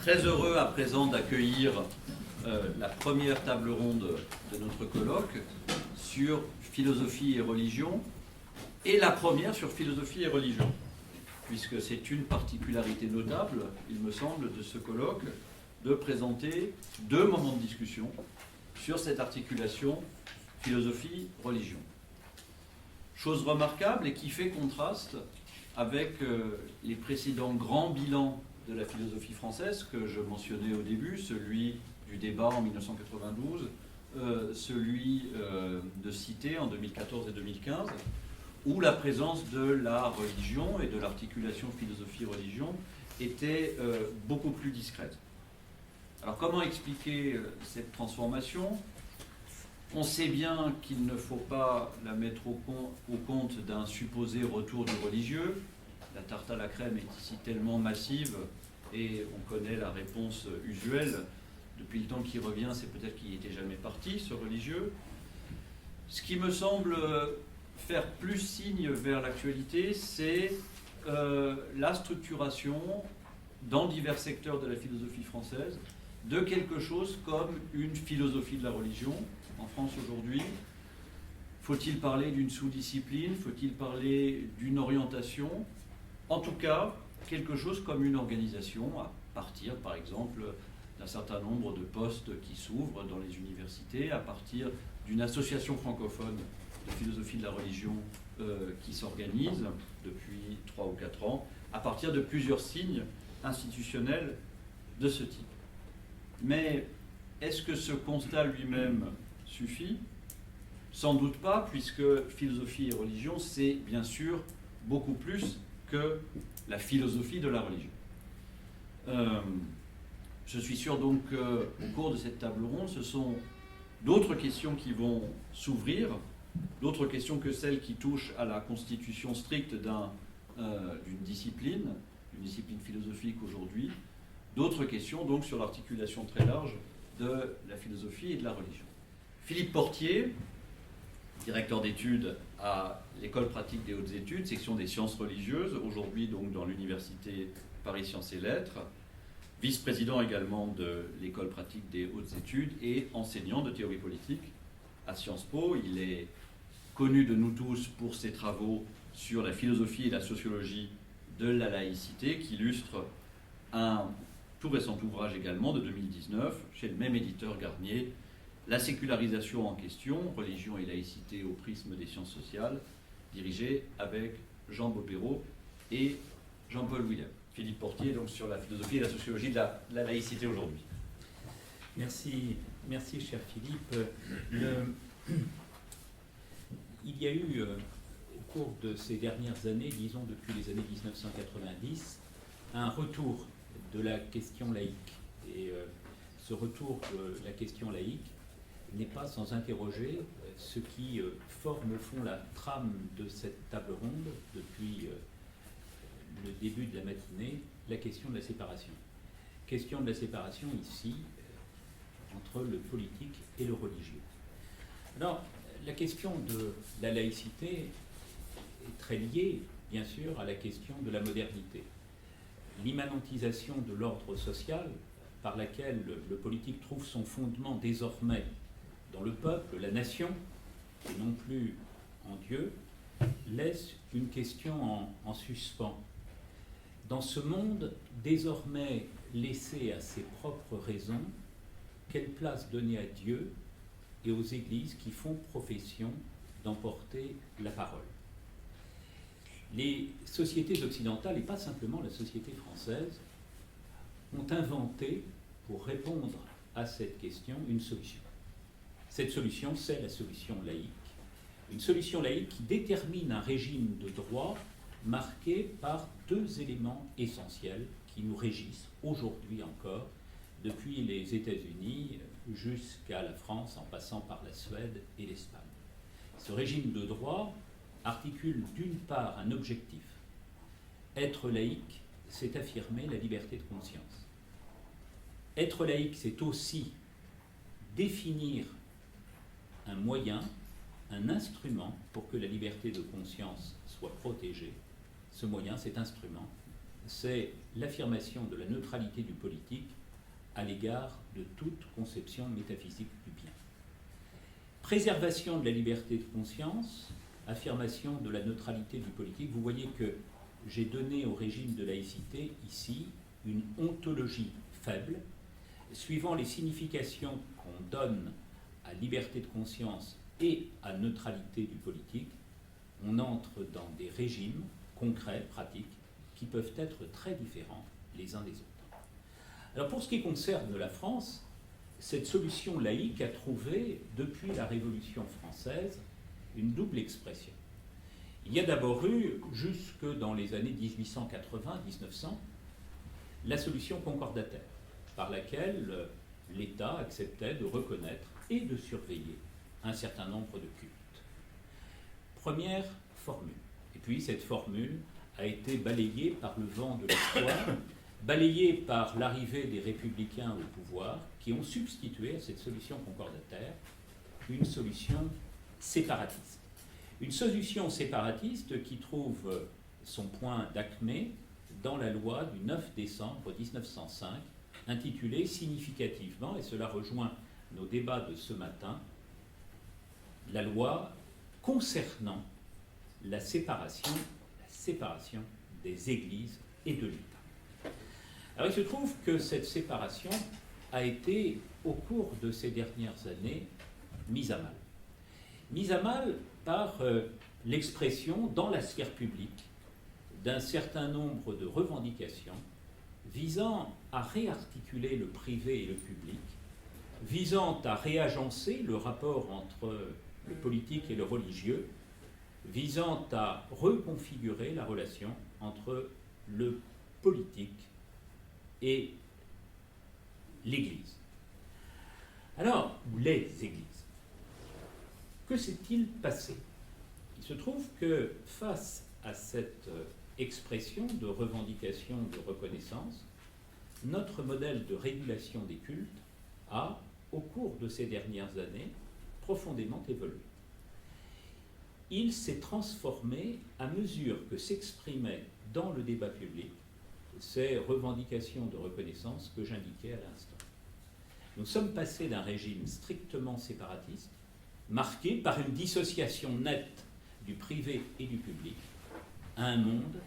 Très heureux à présent d'accueillir la première table ronde de notre colloque sur philosophie et religion, et la première sur philosophie et religion, puisque c'est une particularité notable, il me semble, de ce colloque, de présenter deux moments de discussion sur cette articulation philosophie-religion. Chose remarquable et qui fait contraste avec les précédents grands bilans de la philosophie française que je mentionnais au début, celui du débat en 1992, celui de Cité en 2014 et 2015, où la présence de la religion et de l'articulation philosophie-religion était beaucoup plus discrète. Alors comment expliquer cette transformation ? On sait bien qu'il ne faut pas la mettre au compte d'un supposé retour du religieux. La tarte à la crème est ici tellement massive et on connaît la réponse usuelle. Depuis le temps qu'il revient, c'est peut-être qu'il n'était jamais parti, ce religieux. Ce qui me semble faire plus signe vers l'actualité, c'est la structuration dans divers secteurs de la philosophie française de quelque chose comme une philosophie de la religion. En France aujourd'hui, faut-il parler d'une sous-discipline? Faut-il parler d'une orientation? En tout cas, quelque chose comme une organisation, à partir, par exemple, d'un certain nombre de postes qui s'ouvrent dans les universités, à partir d'une association francophone de philosophie de la religion qui s'organise depuis 3 ou 4 ans, à partir de plusieurs signes institutionnels de ce type. Mais est-ce que ce constat lui-même suffit? Sans doute pas, puisque philosophie et religion, c'est bien sûr beaucoup plus que la philosophie de la religion. Je suis sûr donc qu'au cours de cette table ronde, ce sont d'autres questions qui vont s'ouvrir, d'autres questions que celles qui touchent à la constitution stricte d'une discipline philosophique aujourd'hui, d'autres questions donc sur l'articulation très large de la philosophie et de la religion. Philippe Portier, directeur d'études à l'École pratique des hautes études, section des sciences religieuses, aujourd'hui donc dans l'université Paris Sciences et Lettres, vice-président également de l'École pratique des hautes études et enseignant de théorie politique à Sciences Po. Il est connu de nous tous pour ses travaux sur la philosophie et la sociologie de la laïcité, qui illustre un tout récent ouvrage également de 2019 chez le même éditeur Garnier, La sécularisation en question, religion et laïcité au prisme des sciences sociales, dirigé avec Jean Bopéro et Jean-Paul Willem. Philippe Portier, donc sur la philosophie et la sociologie de la laïcité aujourd'hui. Merci, cher Philippe. Il y a eu, au cours de ces dernières années, disons depuis les années 1990, un retour de la question laïque. Et ce retour de la question laïque n'est pas sans interroger ce qui forme au fond la trame de cette table ronde depuis le début de la matinée, la question de la séparation. Question de la séparation ici entre le politique et le religieux. Alors, la question de la laïcité est très liée, bien sûr, à la question de la modernité. L'immanentisation de l'ordre social, par laquelle le politique trouve son fondement désormais dans le peuple, la nation, et non plus en Dieu, laisse une question en suspens. Dans ce monde désormais laissé à ses propres raisons, quelle place donner à Dieu et aux églises qui font profession d'emporter la parole? Les sociétés occidentales, et pas simplement la société française, ont inventé, pour répondre à cette question, une solution. Cette solution, c'est la solution laïque. Une solution laïque qui détermine un régime de droit marqué par deux éléments essentiels qui nous régissent aujourd'hui encore, depuis les États-Unis jusqu'à la France, en passant par la Suède et l'Espagne. Ce régime de droit articule d'une part un objectif. Être laïque, c'est affirmer la liberté de conscience. Être laïque, c'est aussi définir un moyen, un instrument pour que la liberté de conscience soit protégée. Ce moyen, cet instrument, c'est l'affirmation de la neutralité du politique à l'égard de toute conception métaphysique du bien. Préservation de la liberté de conscience, affirmation de la neutralité du politique. Vous voyez que j'ai donné au régime de laïcité ici une ontologie faible, suivant les significations qu'on donne à liberté de conscience et à neutralité du politique. On entre dans des régimes concrets, pratiques, qui peuvent être très différents les uns des autres. Alors pour ce qui concerne la France, cette solution laïque a trouvé, depuis la Révolution française, une double expression. Il y a d'abord eu, jusque dans les années 1880-1900, la solution concordataire, par laquelle l'État acceptait de reconnaître et de surveiller un certain nombre de cultes. Première formule. Et puis cette formule a été balayée par le vent de l'histoire, balayée par l'arrivée des républicains au pouvoir, qui ont substitué à cette solution concordataire une solution séparatiste. Une solution séparatiste qui trouve son point d'acmé dans la loi du 9 décembre 1905, intitulée significativement, et cela rejoint nos débats de ce matin, la loi concernant la séparation des églises et de l'État. Alors il se trouve que cette séparation a été, au cours de ces dernières années, mise à mal. Mise à mal par l'expression dans la sphère publique d'un certain nombre de revendications visant à réarticuler le privé et le public, visant à réagencer le rapport entre le politique et le religieux, visant à reconfigurer la relation entre le politique et l'Église. Alors, les Églises, que s'est-il passé? Il se trouve que face à cette expression de revendication de reconnaissance, notre modèle de régulation des cultes a, au cours de ces dernières années, profondément évolué. Il s'est transformé à mesure que s'exprimaient dans le débat public ces revendications de reconnaissance que j'indiquais à l'instant. Nous sommes passés d'un régime strictement séparatiste, marqué par une dissociation nette du privé et du public, à un monde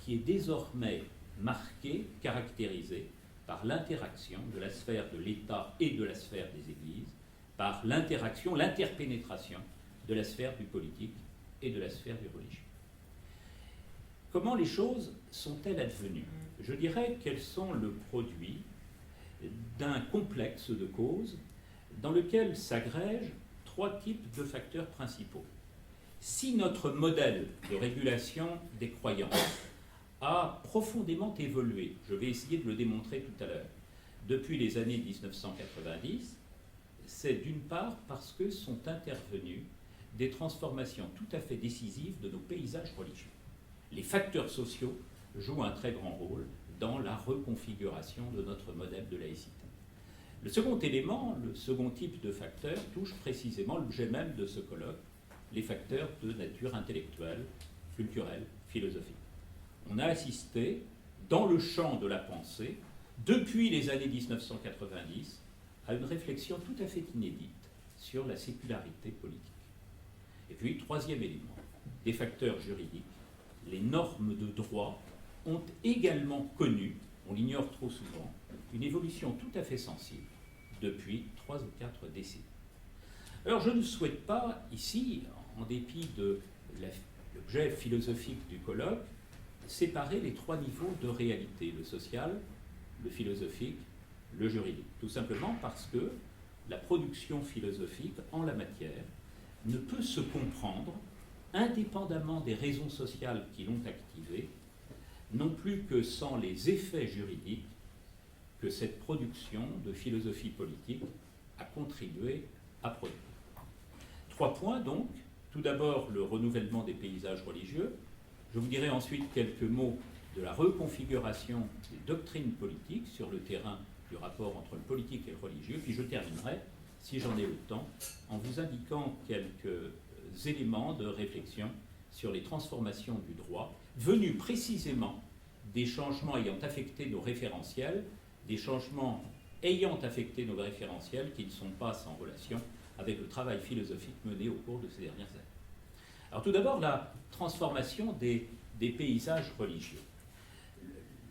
qui est désormais marqué, caractérisé par l'interaction de la sphère de l'État et de la sphère des Églises, par l'interaction, l'interpénétration de la sphère du politique et de la sphère du religieux. Comment les choses sont-elles advenues? Je dirais qu'elles sont le produit d'un complexe de causes dans lequel s'agrègent trois types de facteurs principaux. Si notre modèle de régulation des croyances a profondément évolué, je vais essayer de le démontrer tout à l'heure, depuis les années 1990, c'est d'une part parce que sont intervenues des transformations tout à fait décisives de nos paysages religieux. Les facteurs sociaux jouent un très grand rôle dans la reconfiguration de notre modèle de laïcité. Le second élément, le second type de facteur, touche précisément l'objet même de ce colloque, les facteurs de nature intellectuelle, culturelle, philosophique. On a assisté, dans le champ de la pensée, depuis les années 1990, à une réflexion tout à fait inédite sur la sécularité politique. Et puis, troisième élément, des facteurs juridiques. Les normes de droit ont également connu, on l'ignore trop souvent, une évolution tout à fait sensible depuis 3 ou 4 décennies. Alors je ne souhaite pas ici, en dépit de l'objet philosophique du colloque, séparer les trois niveaux de réalité, le social, le philosophique, le juridique. Tout simplement parce que la production philosophique en la matière ne peut se comprendre indépendamment des raisons sociales qui l'ont activée, non plus que sans les effets juridiques que cette production de philosophie politique a contribué à produire. 3 points donc. Tout d'abord, le renouvellement des paysages religieux. Je vous dirai ensuite quelques mots de la reconfiguration des doctrines politiques sur le terrain du rapport entre le politique et le religieux. Puis je terminerai, si j'en ai le temps, en vous indiquant quelques éléments de réflexion sur les transformations du droit, venues précisément des changements ayant affecté nos référentiels, des changements ayant affecté nos référentiels qui ne sont pas sans relation avec le travail philosophique mené au cours de ces dernières années. Alors tout d'abord, la transformation des paysages religieux.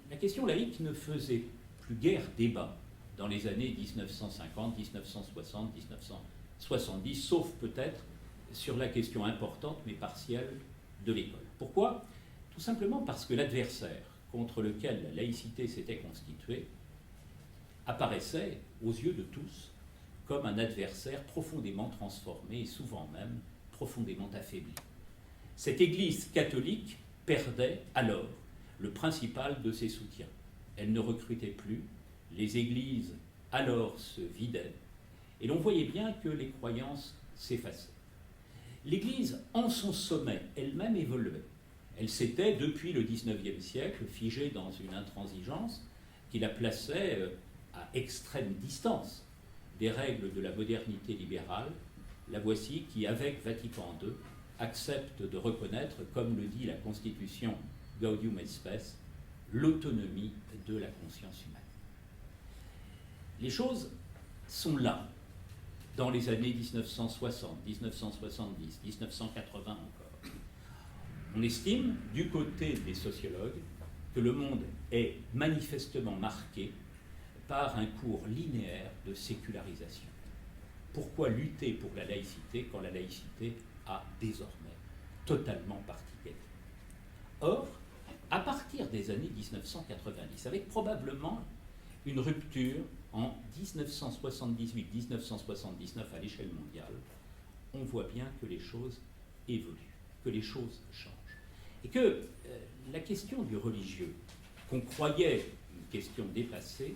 La question laïque ne faisait plus guère débat dans les années 1950, 1960, 1970, sauf peut-être sur la question importante mais partielle de l'école. Pourquoi ? Tout simplement parce que l'adversaire contre lequel la laïcité s'était constituée apparaissait aux yeux de tous comme un adversaire profondément transformé et souvent même profondément affaibli. Cette Église catholique perdait alors le principal de ses soutiens. Elle ne recrutait plus, les églises alors se vidaient, et l'on voyait bien que les croyances s'effaçaient. L'Église, en son sommet, elle-même évoluait. Elle s'était, depuis le XIXe siècle, figée dans une intransigeance qui la plaçait à extrême distance des règles de la modernité libérale. La voici qui, avec Vatican II, accepte de reconnaître, comme le dit la Constitution Gaudium et Spes, l'autonomie de la conscience humaine. Les choses sont là, dans les années 1960, 1970, 1980 encore. On estime, du côté des sociologues, que le monde est manifestement marqué par un cours linéaire de sécularisation. Pourquoi lutter pour la laïcité quand la laïcité a désormais totalement parti gagné ? Or, à partir des années 1990, avec probablement une rupture en 1978-1979 à l'échelle mondiale, on voit bien que les choses évoluent, que les choses changent. Et que la question du religieux, qu'on croyait une question dépassée,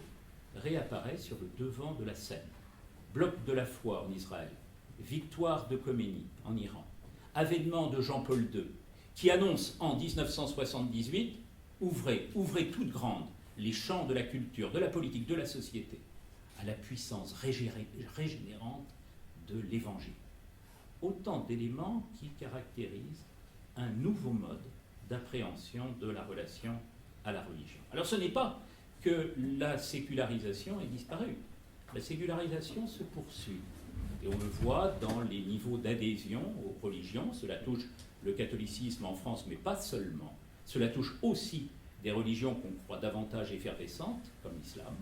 réapparaît sur le devant de la scène. Bloc de la foi en Israël, victoire de Khomeini en Iran, avènement de Jean-Paul II, qui annonce en 1978 « Ouvrez toutes grandes les champs de la culture, de la politique, de la société, à la puissance régénérante de l'Évangile ». Autant d'éléments qui caractérisent un nouveau mode d'appréhension de la relation à la religion. Alors ce n'est pas que la sécularisation ait disparu. La sécularisation se poursuit. Et on le voit dans les niveaux d'adhésion aux religions. Cela touche le catholicisme en France, mais pas seulement. Cela touche aussi des religions qu'on croit davantage effervescentes, comme l'islam.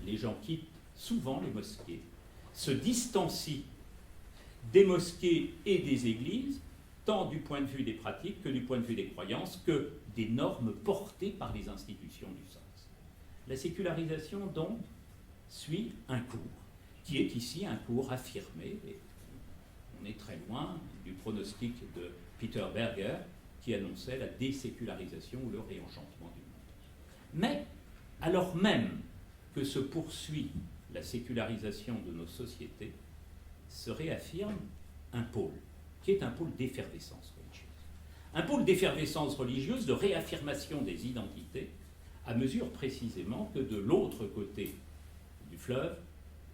Les gens quittent souvent les mosquées, se distancient des mosquées et des églises, tant du point de vue des pratiques que du point de vue des croyances, que des normes portées par les institutions du sens. La sécularisation, donc, suit un cours, qui est ici un cours affirmé, et on est très loin du pronostic de Peter Berger, qui annonçait la désécularisation ou le réenchantement du monde. Mais, alors même que se poursuit la sécularisation de nos sociétés, se réaffirme un pôle, qui est un pôle d'effervescence religieuse. Un pôle d'effervescence religieuse, de réaffirmation des identités, à mesure précisément que de l'autre côté du fleuve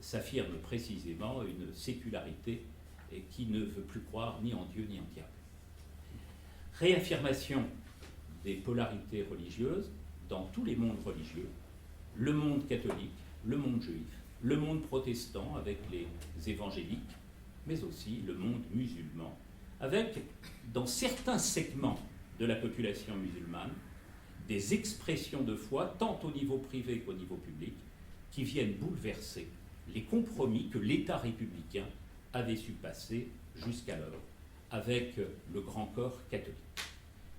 s'affirme précisément une sécularité et qui ne veut plus croire ni en Dieu ni en diable. Réaffirmation des polarités religieuses dans tous les mondes religieux, le monde catholique, le monde juif, le monde protestant avec les évangéliques, mais aussi le monde musulman, avec, dans certains segments de la population musulmane, des expressions de foi, tant au niveau privé qu'au niveau public, qui viennent bouleverser les compromis que l'État républicain avait su passer jusqu'alors avec le grand corps catholique.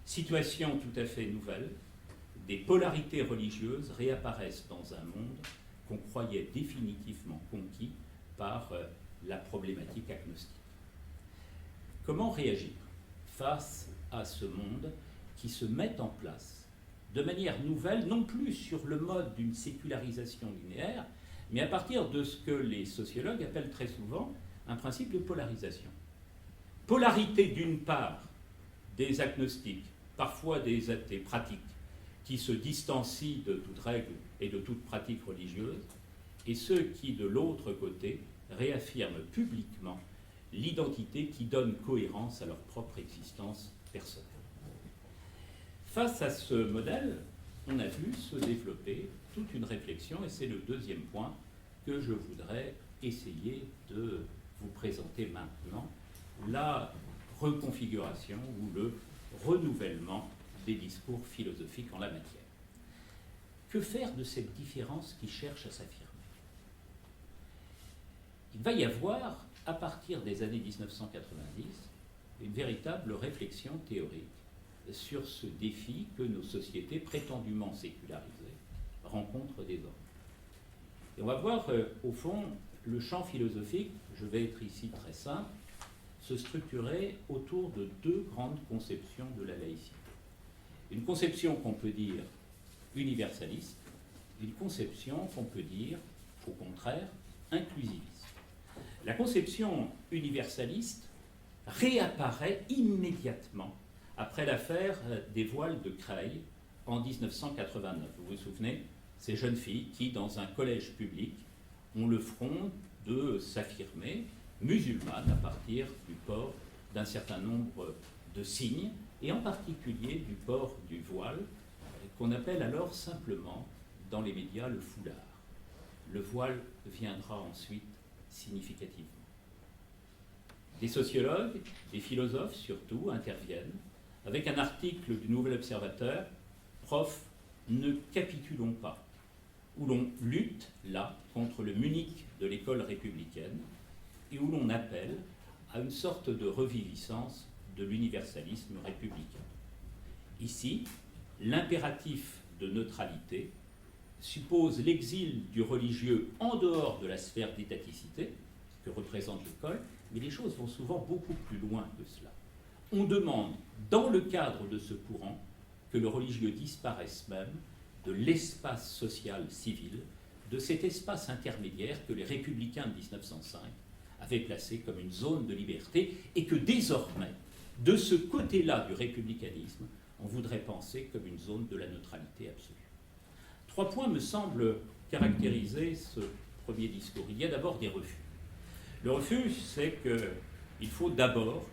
Situation tout à fait nouvelle, des polarités religieuses réapparaissent dans un monde qu'on croyait définitivement conquis par la problématique agnostique. Comment réagir face à ce monde qui se met en place de manière nouvelle, non plus sur le mode d'une sécularisation linéaire, mais à partir de ce que les sociologues appellent très souvent un principe de polarisation. Polarité d'une part des agnostiques, parfois des athées pratiques, qui se distancient de toute règle et de toute pratique religieuse, et ceux qui, de l'autre côté, réaffirment publiquement l'identité qui donne cohérence à leur propre existence personnelle. Face à ce modèle, on a vu se développer toute une réflexion, et c'est le deuxième point que je voudrais essayer de vous présenter maintenant, la reconfiguration ou le renouvellement des discours philosophiques en la matière. Que faire de cette différence qui cherche à s'affirmer? Il va y avoir, à partir des années 1990, une véritable réflexion théorique sur ce défi que nos sociétés prétendument sécularisées rencontrent désormais. Et on va voir, au fond, le champ philosophique, je vais être ici très simple, se structurer autour de deux grandes conceptions de la laïcité. Une conception qu'on peut dire universaliste, une conception qu'on peut dire, au contraire, inclusiviste. La conception universaliste réapparaît immédiatement après l'affaire des voiles de Creil en 1989. Vous vous souvenez, ces jeunes filles qui, dans un collège public, ont le front de s'affirmer musulmanes à partir du port d'un certain nombre de signes, et en particulier du port du voile, qu'on appelle alors simplement dans les médias le foulard. Le voile viendra ensuite significativement. Des sociologues, des philosophes surtout, interviennent avec un article du Nouvel Observateur, Prof, ne capitulons pas, où l'on lutte, là, contre le Munich de l'école républicaine et où l'on appelle à une sorte de reviviscence de l'universalisme républicain. Ici, l'impératif de neutralité suppose l'exil du religieux en dehors de la sphère d'étaticité que représente l'école, mais les choses vont souvent beaucoup plus loin que cela. On demande, dans le cadre de ce courant, que le religieux disparaisse même de l'espace social civil, de cet espace intermédiaire que les républicains de 1905 avaient placé comme une zone de liberté, et que désormais, de ce côté-là du républicanisme, on voudrait penser comme une zone de la neutralité absolue. 3 points me semblent caractériser ce premier discours. Il y a d'abord des refus. Le refus, c'est qu'il faut d'abord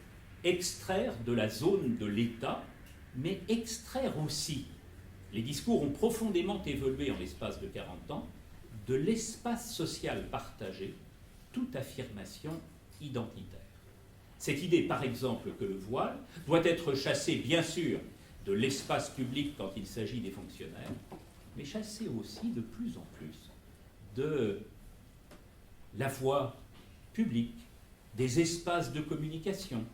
extraire de la zone de l'État, mais extraire aussi, les discours ont profondément évolué en l'espace de 40 ans, de l'espace social partagé, toute affirmation identitaire. Cette idée, par exemple, que le voile doit être chassé, bien sûr, de l'espace public quand il s'agit des fonctionnaires, mais chassé aussi de plus en plus de la voie publique, des espaces de communication,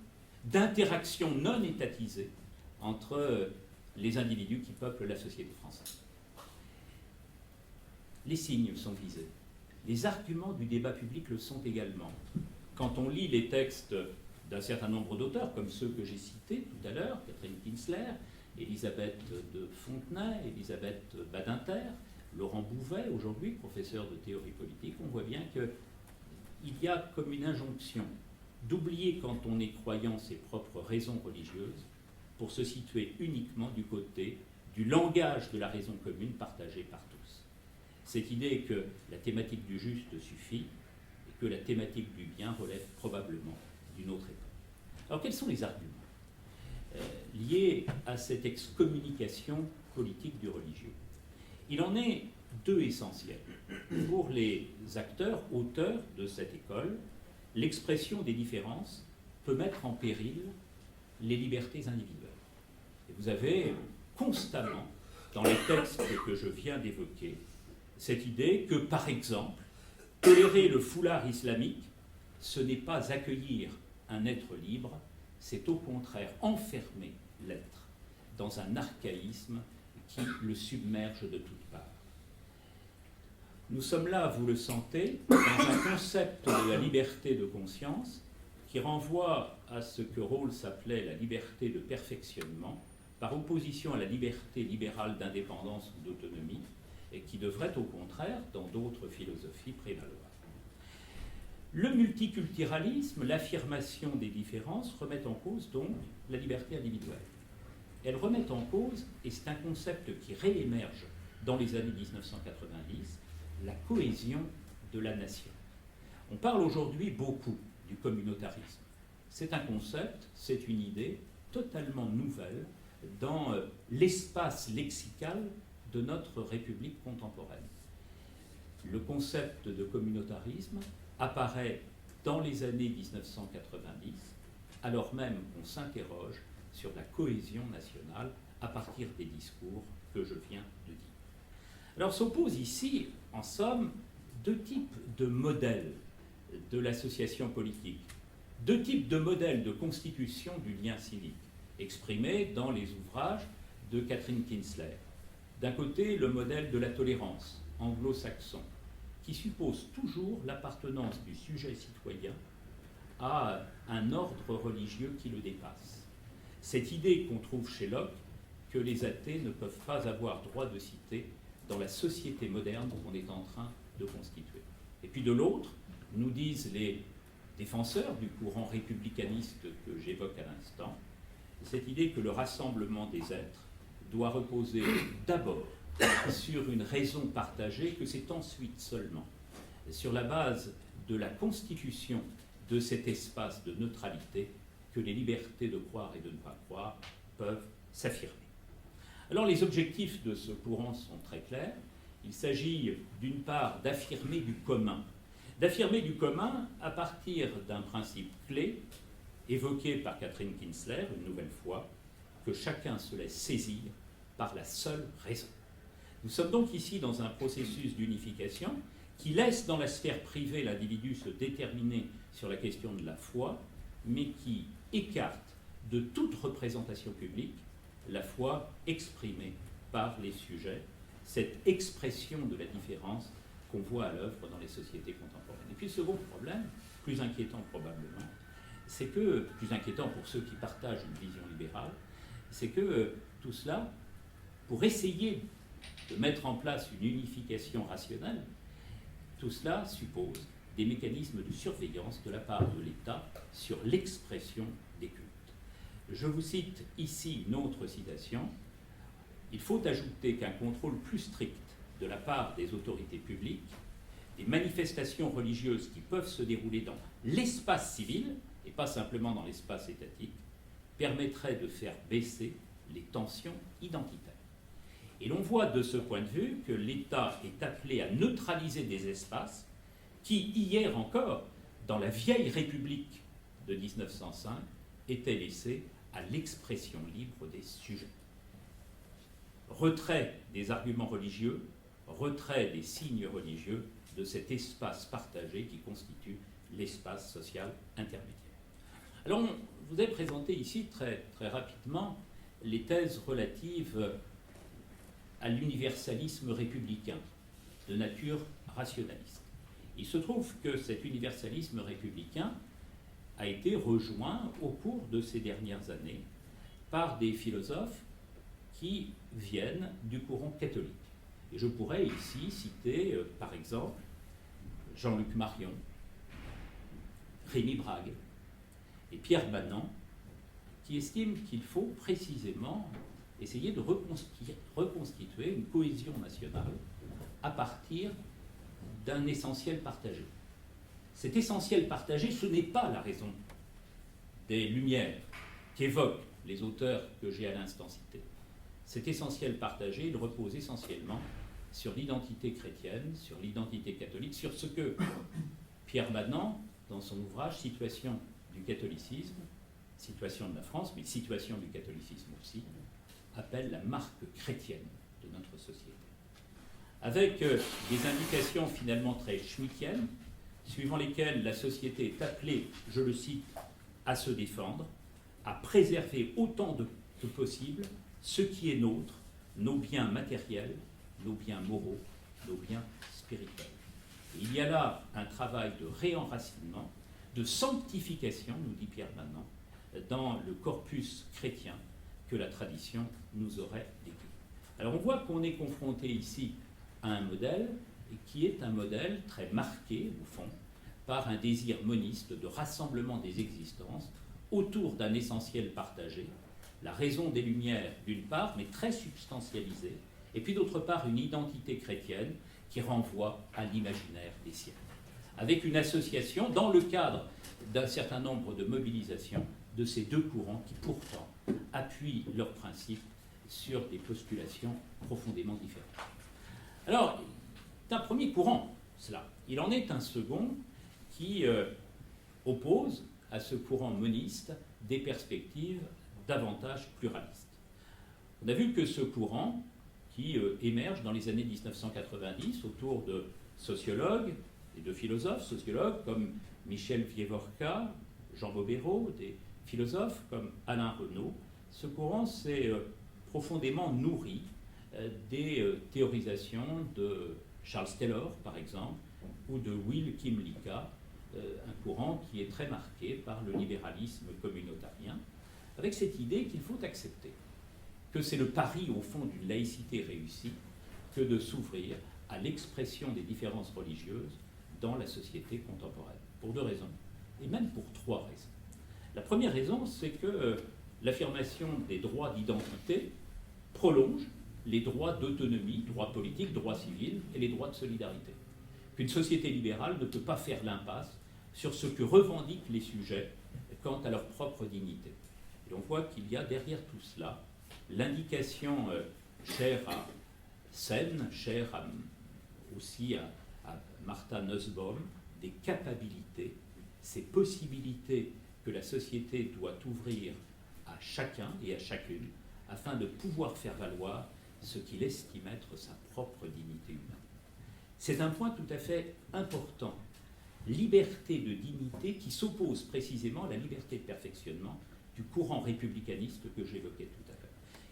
d'interaction non étatisée entre les individus qui peuplent la société française. Les signes sont visés. Les arguments du débat public le sont également. Quand on lit les textes d'un certain nombre d'auteurs, comme ceux que j'ai cités tout à l'heure, Catherine Kinsler, Elisabeth de Fontenay, Elisabeth Badinter, Laurent Bouvet, aujourd'hui professeur de théorie politique, on voit bien qu'il y a comme une injonction d'oublier quand on est croyant ses propres raisons religieuses pour se situer uniquement du côté du langage de la raison commune partagée par tous. Cette idée que la thématique du juste suffit et que la thématique du bien relève probablement d'une autre époque. Alors quels sont les arguments liés à cette excommunication politique du religieux? Il en est 2 essentiels. Pour les acteurs, auteurs de cette école, l'expression des différences peut mettre en péril les libertés individuelles. Et vous avez constamment, dans les textes que je viens d'évoquer, cette idée que, par exemple, tolérer le foulard islamique, ce n'est pas accueillir un être libre, c'est au contraire enfermer l'être dans un archaïsme qui le submerge de toutes parts. Nous sommes là, vous le sentez, dans un concept de la liberté de conscience qui renvoie à ce que Rawls appelait la liberté de perfectionnement, par opposition à la liberté libérale d'indépendance ou d'autonomie, et qui devrait au contraire, dans d'autres philosophies, prévaloir. Le multiculturalisme, l'affirmation des différences, remettent en cause donc la liberté individuelle. Elles remettent en cause, et c'est un concept qui réémerge dans les années 1990, la cohésion de la nation. On parle aujourd'hui beaucoup du communautarisme. C'est un concept, c'est une idée totalement nouvelle dans l'espace lexical de notre République contemporaine. Le concept de communautarisme apparaît dans les années 1990, alors même qu'on s'interroge sur la cohésion nationale à partir des discours que je viens de dire. Alors s'opposent ici, en somme, deux types de modèles de l'association politique, deux types de modèles de constitution du lien civique, exprimés dans les ouvrages de Catherine Kinsler. D'un côté, le modèle de la tolérance anglo-saxon, qui suppose toujours l'appartenance du sujet citoyen à un ordre religieux qui le dépasse. Cette idée qu'on trouve chez Locke, que les athées ne peuvent pas avoir droit de cité dans la société moderne qu'on est en train de constituer. Et puis de l'autre, nous disent les défenseurs du courant républicaniste que j'évoque à l'instant, cette idée que le rassemblement des êtres doit reposer d'abord sur une raison partagée, que c'est ensuite seulement sur la base de la constitution de cet espace de neutralité que les libertés de croire et de ne pas croire peuvent s'affirmer. Alors les objectifs de ce courant sont très clairs. Il s'agit d'une part d'affirmer du commun à partir d'un principe clé évoqué par Catherine Kinsler une nouvelle fois, que chacun se laisse saisir par la seule raison. Nous sommes donc ici dans un processus d'unification qui laisse dans la sphère privée l'individu se déterminer sur la question de la foi, mais qui écarte de toute représentation publique la foi exprimée par les sujets, cette expression de la différence qu'on voit à l'œuvre dans les sociétés contemporaines. Et puis le second problème, plus inquiétant probablement, c'est que, plus inquiétant pour ceux qui partagent une vision libérale, c'est que tout cela, pour essayer de mettre en place une unification rationnelle, tout cela suppose des mécanismes de surveillance de la part de l'État sur l'expression des cultes. Je vous cite ici une autre citation. Il faut ajouter qu'un contrôle plus strict de la part des autorités publiques, des manifestations religieuses qui peuvent se dérouler dans l'espace civil, et pas simplement dans l'espace étatique, permettrait de faire baisser les tensions identitaires. Et l'on voit de ce point de vue que l'État est appelé à neutraliser des espaces qui, hier encore, dans la vieille République de 1905, étaient laissés à l'expression libre des sujets. Retrait des arguments religieux, retrait des signes religieux de cet espace partagé qui constitue l'espace social intermédiaire. Alors, on vous a présenté ici très, très rapidement les thèses relatives à l'universalisme républicain de nature rationaliste. Il se trouve que cet universalisme républicain a été rejoint au cours de ces dernières années par des philosophes qui viennent du courant catholique. Et je pourrais ici citer, par exemple, Jean-Luc Marion, Rémi Brague et Pierre Banan, qui estiment qu'il faut précisément essayer de reconstituer une cohésion nationale à partir d'un essentiel partagé. Cet essentiel partagé, ce n'est pas la raison des Lumières qu'évoquent les auteurs que j'ai à l'instant cités. Cet essentiel partagé, il repose essentiellement sur l'identité chrétienne, sur l'identité catholique, sur ce que Pierre Banan, dans son ouvrage « Situation du catholicisme », situation de la France, mais situation du catholicisme aussi, appelle la marque chrétienne de notre société. Avec des indications finalement très schmittiennes, suivant lesquelles la société est appelée, je le cite, à se défendre, à préserver autant que possible ce qui est nôtre, nos biens matériels, nos biens moraux, nos biens spirituels. Et il y a là un travail de réenracinement, de sanctification, nous dit Pierre Banan, dans le corpus chrétien que la tradition nous aurait décrit. Alors on voit qu'on est confronté ici à un modèle qui est un modèle très marqué, au fond, par un désir moniste de rassemblement des existences autour d'un essentiel partagé, la raison des Lumières d'une part, mais très substantialisée, et puis d'autre part une identité chrétienne qui renvoie à l'imaginaire des siècles, avec une association dans le cadre d'un certain nombre de mobilisations de ces deux courants qui pourtant appuient leurs principes sur des postulations profondément différentes. Alors, c'est un premier courant, cela. Il en est un second qui oppose à ce courant moniste des perspectives davantage pluralistes. On a vu que ce courant, qui émerge dans les années 1990 autour de sociologues et de philosophes, sociologues comme Michel Vievorka, Jean Bobéro, des philosophes comme Alain Renaud, ce courant s'est profondément nourri des théorisations de Charles Taylor, par exemple, ou de Will Kymlicka, un courant qui est très marqué par le libéralisme communautarien, avec cette idée qu'il faut accepter que c'est le pari, au fond, d'une laïcité réussie que de s'ouvrir à l'expression des différences religieuses dans la société contemporaine, pour deux raisons, et même pour trois raisons. La première raison, c'est que l'affirmation des droits d'identité prolonge les droits d'autonomie, droits politiques, droits civils et les droits de solidarité. Qu'une société libérale ne peut pas faire l'impasse sur ce que revendiquent les sujets quant à leur propre dignité. Et on voit qu'il y a derrière tout cela l'indication chère à Sen, chère aussi à Martha Nussbaum, des capacités, ces possibilités que la société doit ouvrir à chacun et à chacune afin de pouvoir faire valoir ce qu'il estime être sa propre dignité humaine. C'est un point tout à fait important. Liberté de dignité qui s'oppose précisément à la liberté de perfectionnement du courant républicaniste que j'évoquais tout à l'heure.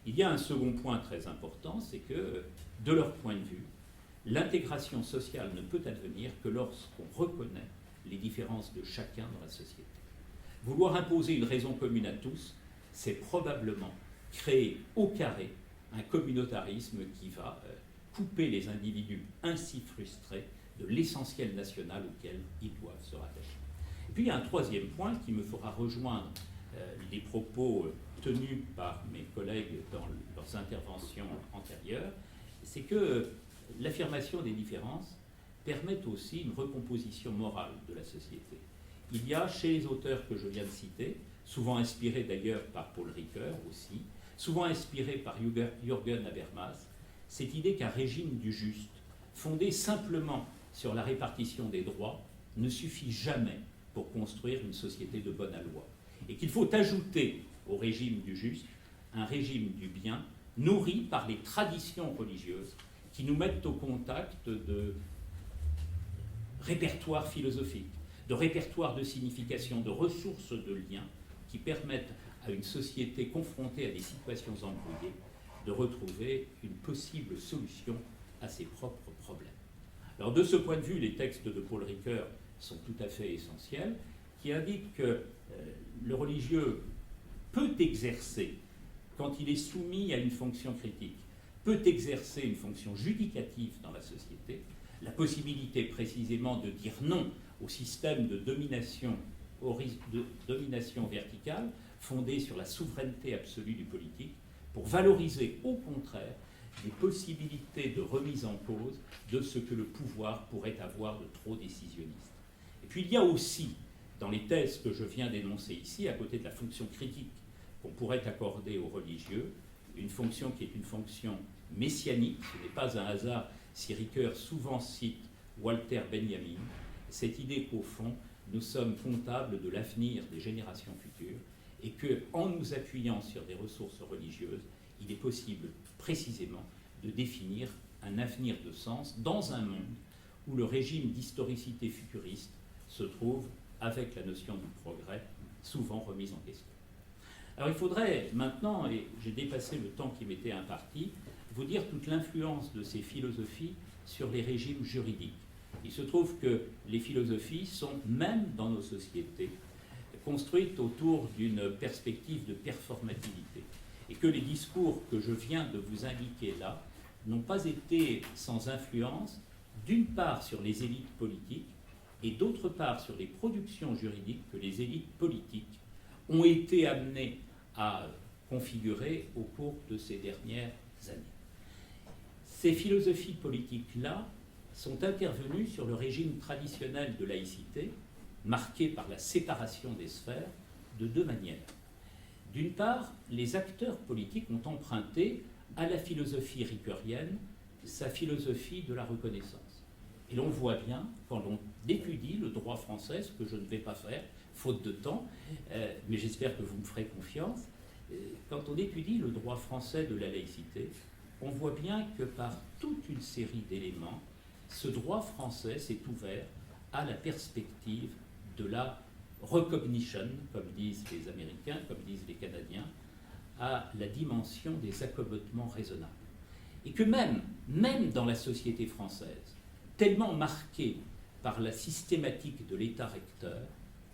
Il y a un second point très important, c'est que, de leur point de vue, l'intégration sociale ne peut advenir que lorsqu'on reconnaît les différences de chacun dans la société. Vouloir imposer une raison commune à tous, c'est probablement créer au carré un communautarisme qui va couper les individus ainsi frustrés de l'essentiel national auquel ils doivent se rattacher. Et puis il y a un troisième point qui me fera rejoindre les propos tenus par mes collègues dans leurs interventions antérieures, c'est que l'affirmation des différences permet aussi une recomposition morale de la société. Il y a chez les auteurs que je viens de citer, souvent inspirés d'ailleurs par Paul Ricoeur aussi, souvent inspirés par Jürgen Habermas, cette idée qu'un régime du juste, fondé simplement sur la répartition des droits, ne suffit jamais pour construire une société de bonne loi. Et qu'il faut ajouter au régime du juste un régime du bien nourri par les traditions religieuses qui nous mettent au contact de répertoires philosophiques, de répertoires de signification, de ressources de liens qui permettent à une société confrontée à des situations embrouillées de retrouver une possible solution à ses propres problèmes. Alors de ce point de vue, les textes de Paul Ricoeur sont tout à fait essentiels, qui indiquent que le religieux peut exercer, quand il est soumis à une fonction critique, peut exercer une fonction judicative dans la société, la possibilité précisément de dire non au système de domination verticale fondé sur la souveraineté absolue du politique, pour valoriser au contraire des possibilités de remise en cause de ce que le pouvoir pourrait avoir de trop décisionniste. Et puis il y a aussi, dans les thèses que je viens d'énoncer ici, à côté de la fonction critique qu'on pourrait accorder aux religieux, une fonction qui est une fonction messianique. Ce n'est pas un hasard si Ricoeur souvent cite Walter Benjamin, cette idée qu'au fond, nous sommes comptables de l'avenir des générations futures et qu'en nous appuyant sur des ressources religieuses, il est possible précisément de définir un avenir de sens dans un monde où le régime d'historicité futuriste se trouve, avec la notion du progrès, souvent remise en question. Alors il faudrait maintenant, et j'ai dépassé le temps qui m'était imparti, vous dire toute l'influence de ces philosophies sur les régimes juridiques. Il se trouve que les philosophies sont, même dans nos sociétés, construites autour d'une perspective de performativité, et que les discours que je viens de vous indiquer là n'ont pas été sans influence, d'une part sur les élites politiques, et d'autre part sur les productions juridiques que les élites politiques ont été amenées à configurer au cours de ces dernières années. Ces philosophies politiques-là sont intervenues sur le régime traditionnel de laïcité, marqué par la séparation des sphères, de deux manières. D'une part, les acteurs politiques ont emprunté à la philosophie ricoeurienne sa philosophie de la reconnaissance. Et l'on voit bien, quand on étudie le droit français, ce que je ne vais pas faire, faute de temps, mais j'espère que vous me ferez confiance, quand on étudie le droit français de la laïcité, on voit bien que par toute une série d'éléments, ce droit français s'est ouvert à la perspective de la recognition, comme disent les Américains, comme disent les Canadiens, à la dimension des accommodements raisonnables. Et que même dans la société française, tellement marquée par la systématique de l'État recteur,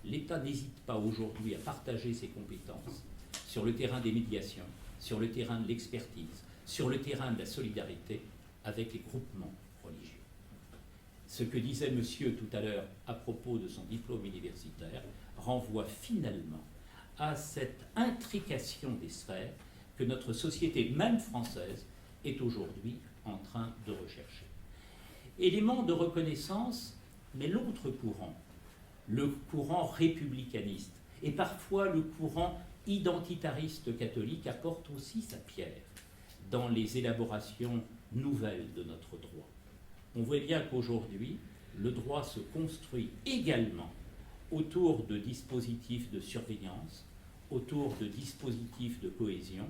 l'État n'hésite pas aujourd'hui à partager ses compétences sur le terrain des médiations, sur le terrain de l'expertise, sur le terrain de la solidarité avec les groupements religieux. Ce que disait monsieur tout à l'heure à propos de son diplôme universitaire renvoie finalement à cette intrication des sphères que notre société, même française, est aujourd'hui en train de rechercher. Élément de reconnaissance, mais l'autre courant, le courant républicaniste, et parfois le courant identitariste catholique apporte aussi sa pierre dans les élaborations nouvelles de notre droit. On voit bien qu'aujourd'hui, le droit se construit également autour de dispositifs de surveillance, autour de dispositifs de cohésion,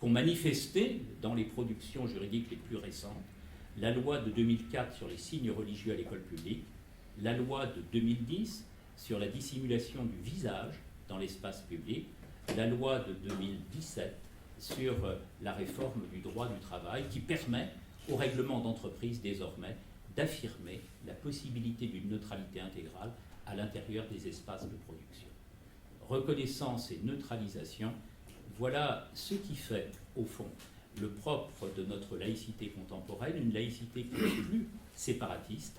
qu'ont manifesté dans les productions juridiques les plus récentes la loi de 2004 sur les signes religieux à l'école publique, la loi de 2010 sur la dissimulation du visage dans l'espace public, la loi de 2017 sur la réforme du droit du travail qui permet au règlement d'entreprise désormais d'affirmer la possibilité d'une neutralité intégrale à l'intérieur des espaces de production. Reconnaissance et neutralisation, voilà ce qui fait, au fond, le propre de notre laïcité contemporaine, une laïcité qui n'est plus séparatiste,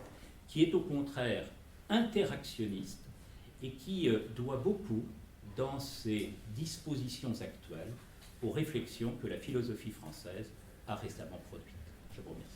qui est au contraire interactionniste et qui doit beaucoup, dans ses dispositions actuelles, aux réflexions que la philosophie française a récemment produites. Je vous remercie.